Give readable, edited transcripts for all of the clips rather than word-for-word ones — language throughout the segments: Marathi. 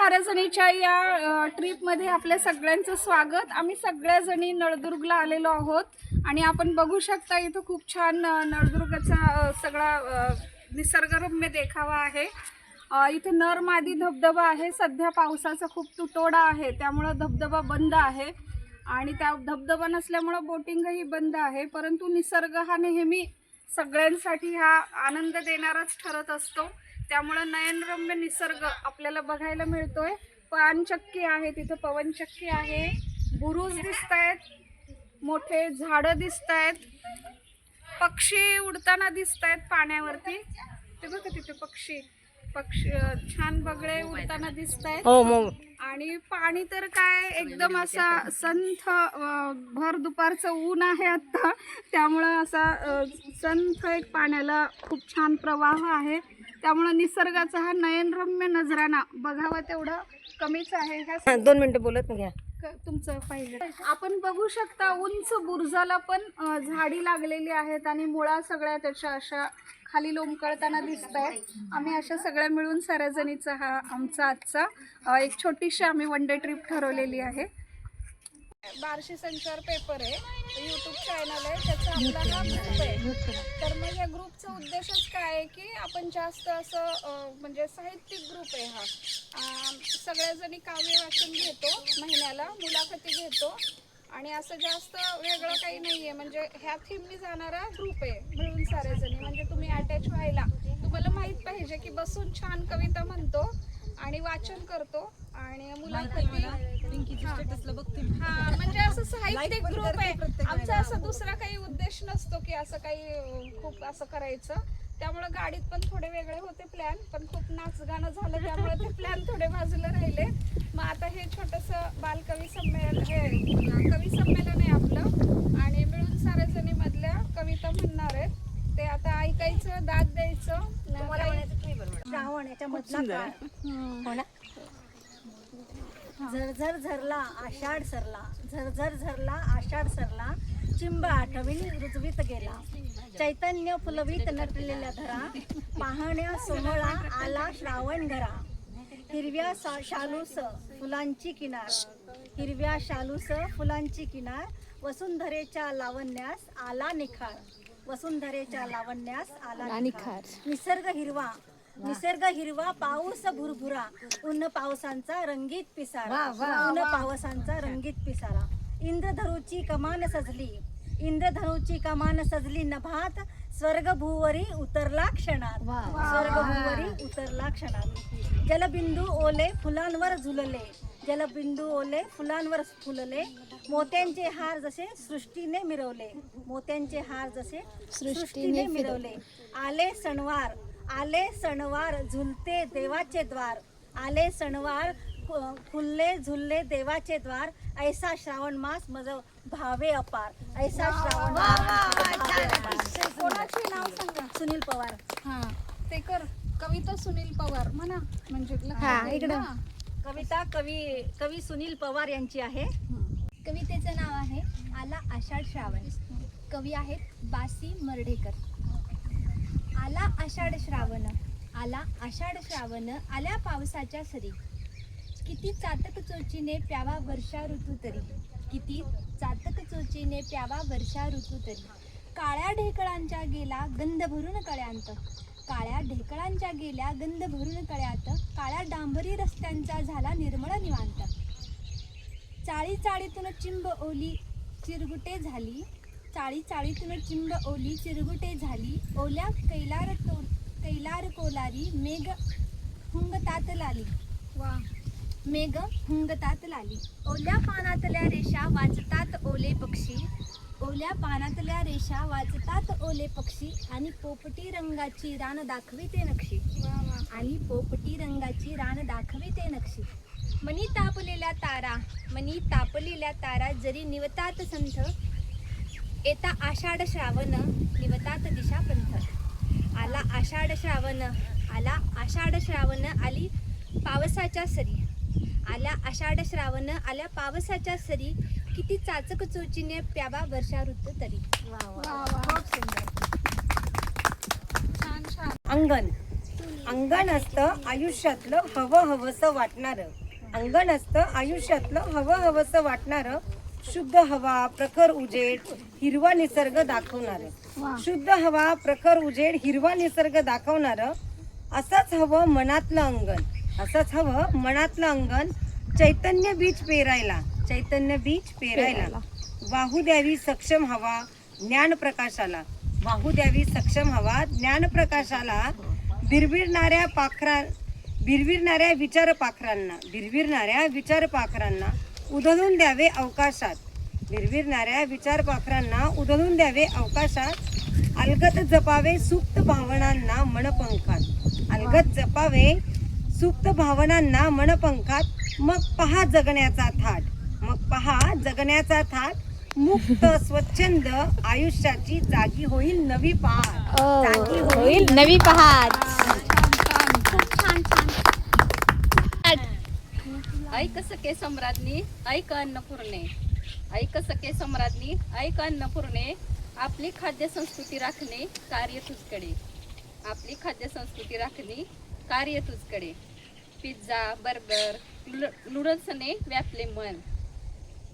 साऱ्याजणीच्या या ट्रिपमध्ये आपल्या सगळ्यांचं स्वागत. आम्ही सगळ्याजणी नळदुर्गला आलेलो आहोत आणि आपण बघू शकता इथं खूप छान नळदुर्गचा सगळा निसर्गरम्य देखावा आहे. इथे नरमादी धबधबा आहे. सध्या पावसाचा खूप तुटवडा आहे, त्यामुळं धबधबा बंद आहे आणि त्या धबधबा नसल्यामुळं बोटिंगही बंद आहे. परंतु निसर्ग हा नेहमी सगळ्यांसाठी हा आनंद देणाराच ठरत असतो. त्यामुळे नयनरम्य निसर्ग आपल्याला बघायला मिळतोय. पाणचक्की आहे, तिथे पवनचक्की आहे, बुरुज दिसत आहेत, मोठे झाडं दिसत आहेत, पक्षी उडताना दिसत आहेत पाण्यावरती. ते बघा तिथे पक्षी छान बगळे उडताना दिसत आहेत. आणि पाणी तर काय एकदम असा संथ, भर दुपारचं ऊन आहे आता, त्यामुळं असा संथ एक पाण्याला खूप छान प्रवाह आहे. त्यामुळे निसर्गाचा हा नयनरम्य नजराणा बघावा तेवढं कमीच आहे. 2 मिनिटं बोलत घ्या. तुमचं पाहिजे आपण बघू शकता उंच बुरुजाला पण झाडी लागलेली आहेत आणि मुळा सगळ्या त्याच्या अशा खाली लोंबकळताना दिसत आहेत. आम्ही अशा सगळ्या मिळून साऱ्या जणीचा हा आमचा आजचा एक छोटीशी आम्ही वन डे ट्रिप ठरवलेली आहे. बार्शी संचार पेपर आहे, यूट्यूब चॅनल आहे, त्याचा आपला ग्रुप आहे. तर मग या ग्रुपचा उद्देशच काय आहे की आपण जास्त असं म्हणजे साहित्यिक ग्रुप आहे हा. सगळ्याजणी काव्य वाचन घेतो, महिन्याला मुलाखती घेतो आणि असं जास्त वेगळं काही नाही आहे. म्हणजे ह्या थीमनी जाणारा ग्रुप आहे मिळून साऱ्याजणी. म्हणजे तुम्ही अटॅच व्हायला, तुम्हाला माहीत पाहिजे की बसून छान कविता म्हणतो आणि वाचन करतो आणि मुलाखती. हा म्हणजे असं साहित्यिक ग्रुप आहे आमचा. असं दुसरा काही उद्देश नसतो की असं काही खूप असं करायचं. त्यामुळे गाडीत पण थोडे वेगळे होते प्लॅन, पण खूप नाच गाणं झालं त्यामुळे ते प्लॅन थोडे बाजूला राहिले. मग आता हे छोटंसं बालकवी संमेलन, हे कवी संमेलन आहे आपलं आणि मिळून साऱ्या जणी मधल्या कविता म्हणणार आहेत. ते आता ऐकायचं, दाद द्यायचं. श्रावण याच्यामधला झरझर झरला आषाढ सरला, झरझर झरला आषाढ सरला, चिंब आठवीन रुजवीत गेला, चैतन्य फुलवीत नटलेल्या धरा, पाहण्या सोहळा आला श्रावण घरा, हिरव्या शालूस फुलांची किनार, हिरव्या शालूस फुलांची किनार, वसुंधरेच्या लावण्यास आला निखार, वसुंधरेच्या लावण्यास आला निखार. निसर्ग हिरवा पाऊस भुरभुरा, ऊन पावसांचा रंगीत पिसारा, ऊन पावसांचा रंगीत पिसारा. इंद्रधनुची कमान सजली, इंद्रधनुची कमान सजली नभात, स्वर्गभूवरी उतरला क्षणात, स्वर्गभूवरी उतरला क्षणात. जलबिंदू ओले फुलांवर झुलले, जलबिंदू ओले फुलांवर फुलले, मोत्यांचे हार जसे सृष्टीने मिरवले, मोत्यांचे हार जसे सृष्टीने मिरवले. आले सणवार झुलते देवाचे द्वार, आले सणवार फुलले झुलले देवाचे द्वार, ऐसा श्रावण मास मज भावे अपार, ऐसा श्रावण मास. कोणाचे नाव सांगा? सुनील पवार. हा ते कर. कविता सुनील पवार म्हणा म्हणजे इकडं कविता कवी सुनील पवार यांची आहे. कवितेचं नाव आहे आला आषाढ श्रावण. कवी आहेत बासी मर्ढेकर. आला आषाढ श्रावण, आला आषाढ श्रावण, आल्या पावसाच्या सरी, किती चातक चोचीने प्यावा वर्षा ऋतू तरी, किती चातक चोचीने प्यावा वर्षा ऋतू तरी. काळ्या ढेकळांच्या गेला गंध भरून कळ्यांत, काळ्या ढेकळांच्या गेल्या गंध भरून कळ्यात, काळ्या डांबरी रस्त्यांचा झाला निर्मळ निवांत. चाळी चाळीतून चिंब ओली चिरगुटे झाली, चाळी चाळीतून चिंब ओली चिरगुटे झाली, ओल्या कैलार कोलारी मेघ हुंगतात लाली, मेघ हुंगतात लाली. ओल्या पानातल्या रेषा वाचतात ओले पक्षी, ओल्या पानातल्या रेषा वाचतात ओले पक्षी, आणि पोपटी रंगाची रान दाखविते नक्षी, आणि पोपटी रंगाची रान दाखविते नक्षी. मनी तापलेल्या तारा जरी निवतात संथ, येता आषाढ श्रावण निवतात दिशा पंथ. आला आषाढ श्रावण, आला आषाढ श्रावण, आली पावसाच्या सरी, आल्या आषाढ श्रावण, आल्या पावसाच्या सरी, किती चाचक चोचीने प्यावा वर्षा ऋतू तरी. खूप सुंदर, छान छान. अंगण अंगण असतं आयुष्यातलं हवं हवंसं वाटणारं. अंगण असतं आयुष्यातलं हवं हवंसं वाटणारं. शुद्ध हवा, प्रखर उजेड, हिरवा निसर्ग दाखवणारं. शुद्ध हवा, प्रखर उजेड, हिरवा निसर्ग दाखवणारं. असंच हवं मनातलं अंगण. असंच हवं मनातलं अंगण. चैतन्य बीज पेरायला. चैतन्य बीज पेरायला. वाहू द्यावी सक्षम हवा ज्ञान प्रकाशाला. वाहू द्यावी सक्षम हवा ज्ञान प्रकाशाला. भिरविरणाऱ्या विचार पाखरांना उधळून द्यावे अवकाशात. भिरविरणाऱ्या विचार पाखरांना उधळून द्यावे अवकाशात. अलगद जपावे सुप्त भावनांना मनपंखात. अलगद जपावे सुप्त भावनांना मनपंखात. मग पहा जगण्याचा थाट. मग पहा जगण्याचा थाट. मुक्त स्वच्छंद आयुष्याची जागी होईल नवी पहाट. जागी होईल नवी पहाट. ऐक सखे सम्राज्ञी ऐक अन्नपूर्णे. ऐक सखे सम्राज्ञी ऐक अन्नपूर्णे. आपली खाद्य संस्कृती राखणे कार्य तुझकडे. आपली खाद्य संस्कृती राखणे कार्य तुझकडे. पिझ्झा बर्गर नूडल्सने व्यापले मन.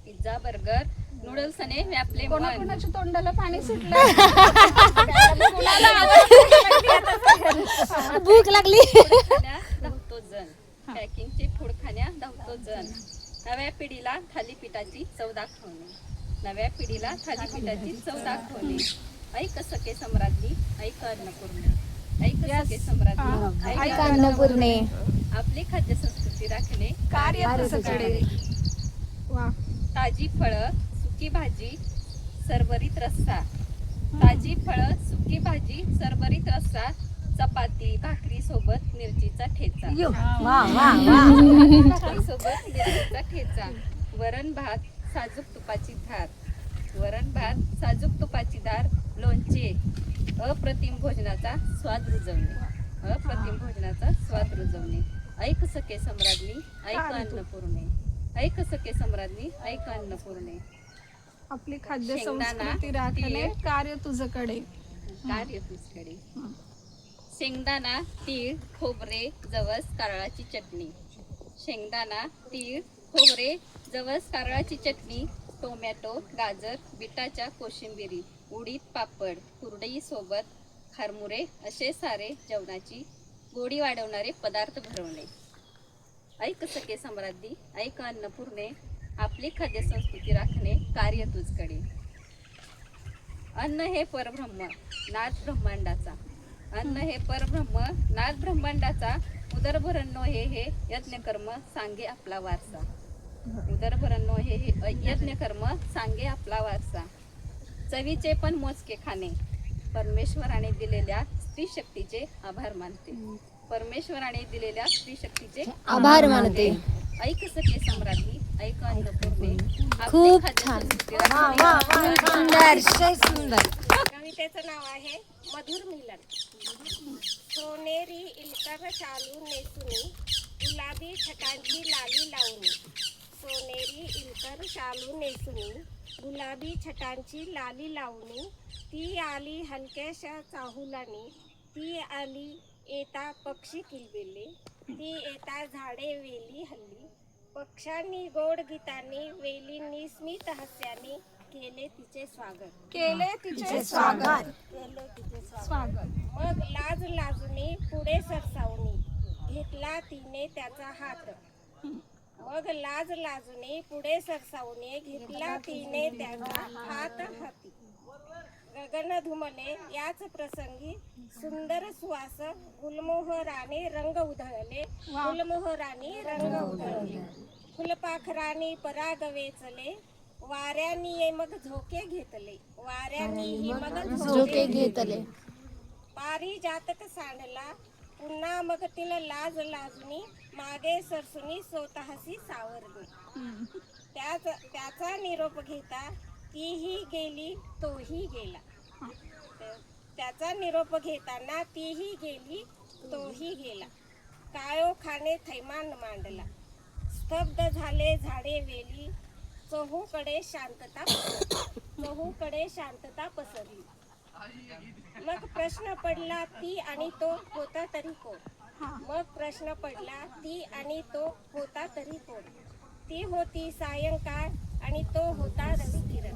पिझ्झा बर्गर नूडल्सने व्यापले मन. कोणाकोणाच्या तोंडाला पाणी सुटलं. भूक लागली. धावतो जण. पॅकिंगचे फूड खाण्या धावतो जण. नव्या पिढीला थालीपीठाची चव दाखवणे. नव्या पिढीला थालीपीठाची चव दाखवणे. ऐक सखे सम्राज्ञी ऐक अन्नपूर्णे. ऐक सखे सम्राज्ञी ऐक अन्नपूर्णे. आपली खाद्य संस्कृती राखणे कार्य तुझकडे. वा. ताजी फळं सुकी भाजी सरभरीत रस्सा. ताजी फळं सुकी भाजी सरभरीत रस्सा. चपाती भाकरी सोबत मिरचीचा ठेचा. भाकरी सोबत मिरचीचा ठेचा. वरण भात साजूक तुपाची धार. वरण भात साजूक तुपाची धार. लोणचे अप्रतिम भोजनाचा स्वाद रुजवणे. अप्रतिम भोजनाचा स्वाद रुजवणे. ऐक सखे सम्राज्ञी ऐक अन्नपूर्णे. ऐक सखे सम्राज्ञी ऐक अन्नपूर्णे. आपली खाद्य शेंगदाणा, संस्कृती राखणे तीळ. कार्य तुझकडे. कार्य तुझकडे. शेंगदाणा तीळ खोबरे जवस कारळाची चटणी. शेंगदाणा तीळ खोबरे जवस कारळाची चटणी. टोमॅटो गाजर बीटाच्या कोशिंबिरी. उडीद पापड कुरडई सोबत खारमुरे असे सारे जेवणाची गोडी वाढवणारे पदार्थ भरवणे. ऐक सखे सम्राज्ञी ऐक अन्नपूर्णे. आपली खाद्य संस्कृती राखणे कार्य तुझकडे. अन्न हे परब्रह्म नाद ब्रह्मांडाचा. अन्न हे परब्रह्म नाद ब्रह्मांडाचा. उदरभरणो हे यज्ञकर्म सांगे आपला वारसा. उदरभरणो हे यज्ञकर्म सांगे आपला वारसा. चवीचे पण मोजके खाणे. परमेश्वराने दिलेल्या स्त्री शक्तीचे आभार मानते. परमेश्वराने दिलेल्या स्त्री शक्तीचे आभार मानते. ऐक सखे सम्राज्ञी ऐक अन्नपूर्णे. आपली खूप खाद्य छान. संस्कृती राखणे सुंदर. कवितेचं नाव आहे मधुर मिलन. सोनेरी इलकर शालू नेसुनी गुलाबी छटांची लाली लावणी. सोनेरी इलकर शालू नेसुनी गुलाबी छटांची लाली लावणी. ती आली हलक्याशा चाहुलानी. ती आली येता पक्षी किलबिले. ती येता झाडे वेली हल्ली. पक्ष्यांनी गोड गीतांनी वेलींनी स्मित हास्याने केले तिचे स्वागत. केले तिचे स्वागत. केले तिचे स्वागत. स्वागत. मग लाज लाजून पुढे सरसावणी घेतला तिने त्याचा हात. मग लाज लाजून पुढे सरसावणे घेतला तिने त्याचा हात हाती. गगन धुमले याच प्रसंगी सुंदर सुवास गुलमोहराने रंग उधळले. गुलमोहराने रंग उधळले. फुलपाखराने पराग वेचले. वाऱ्यांनी मग झोके घेतले. वाऱ्यांनी मग झोके घेतले. पारिजातक सांडला पुन्हा मग तिला लाज लाजूनी मागे सरसुनी स्वतःशी सावरली. त्याचा निरोप घेता तीही गेली तोही गेला. त्याचा निरोप घेताना तीही गेली तोही गेला. काळोखाने थैमान मांडला. स्तब्ध झाले झाडे वेली. चहूकडे शांतता पसरली. मग प्रश्न पडला ती आणि तो होता तरी कोण. मग प्रश्न पडला ती आणि तो होता तरी कोण. ती होती सायंकाळ आणि तो होता रवी किरण.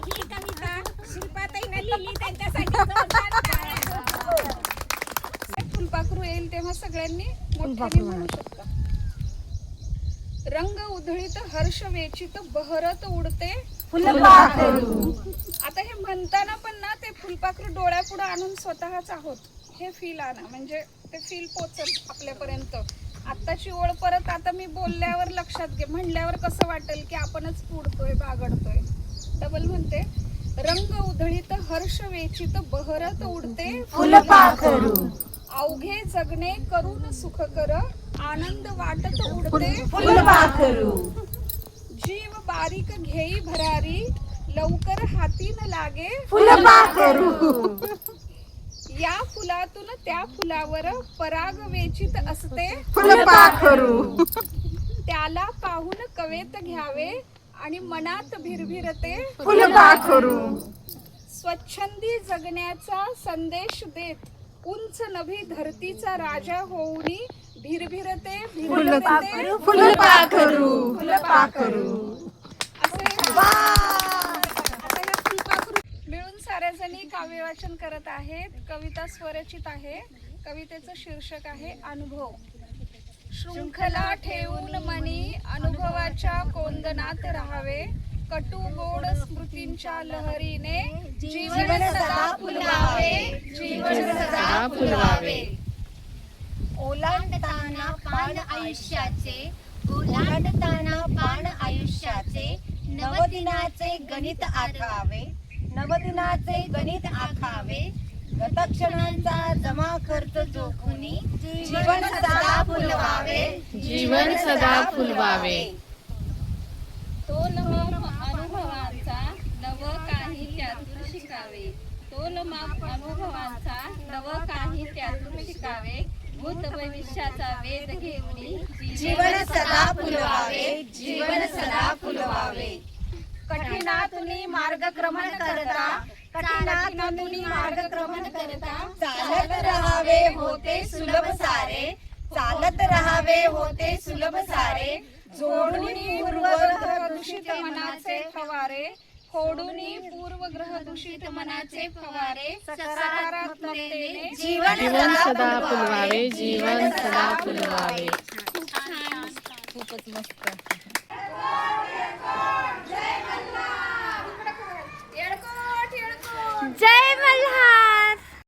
ही कविता शिल्पाताईनं लिहिली त्यांच्यासाठी जोरदार टाळ्या. फुलपाखरू येईल तेव्हा सगळ्यांनी मोठ्याने म्हणू शकता. रंग उधळीत हर्ष वेचित बहरत उडते फुलपाखरू. आता हे म्हणताना पण ना ते फुलपाखरू डोळ्यापुढे आणून स्वतःच आहोत हे फील आणा, म्हणजे ते फील पोचल आपल्यापर्यंत. आत्ताची ओळ परत आता मी बोलल्यावर लक्षात घे, म्हणल्यावर कसं वाटेल की आपणच पुढतोय बागडतोय. डबल म्हणते, रंग उधळीत हर्ष वेचित बहरत उडते फुलपाखरू. अवघे जगणे करून सुखकर आनंद वाटत उडते फुलपाखरू. जीव बारीक घेई भरारी लवकर हाती न लागे फुलपाखरू. या फुलातून त्या फुलावर पराग वेचित असते फुलपाखरू. त्याला पाहून कवेत घ्यावे आणि मनात भिरभिरते फुलपाखरू. स्वच्छंदी जगण्याचा संदेश देत उंच नभी धरतीचा राजा होऊनी भिरभिरते भिरभिरते फुलपाखरू. फुलपाखरू. असे आता या फुलपाखरू मिळून साऱ्या जणी काव्य वाचन करत आहेत. कविता स्वरचित आहे. कवितेचं शीर्षक आहे अनुभव. शृंखला ठेवून मनी अनुभवाच्या कोंदणात राहावे. कटू गोड स्मृतींच्या लहरीने जीवन सदा फुलवावे. जीवन सदा फुलवावे. ओलांडताना पान आयुष्याचे, ओलांडताना पान आयुष्याचे, नवदिनाचे गणित आखावे, नवदिनाचे गणित आखावे, गतक्षणांचा जमा खर्च जोखुनी जीवन सदा फुलवावे. जीवन सदा फुलवावे. तोलमाप अनुभवांचा नव काही त्यातून शिकावे. तोलमाप अनुभवांचा नव काही त्यातून शिकावे. भूत भविष्याचा वेध घेऊन जीवन सदा फुलवावे. जीवन सदा फुलवावे. कठीणातुनी मार्गक्रमण करता कठीणातुनी मार्गक्रमण करता चालत रहावे होते सुलभ सारे. चालत रहावे होते सुलभ सारे. जोडूनी पूर्वग्रह दूषित मनाचे फवारे. फोडूनी पूर्वग्रह दूषित मनाचे फवारे. सकारात्मकतेने जीवन सदा फुलवावे. जीवन सदा फुलवावे. खूपच मस्त.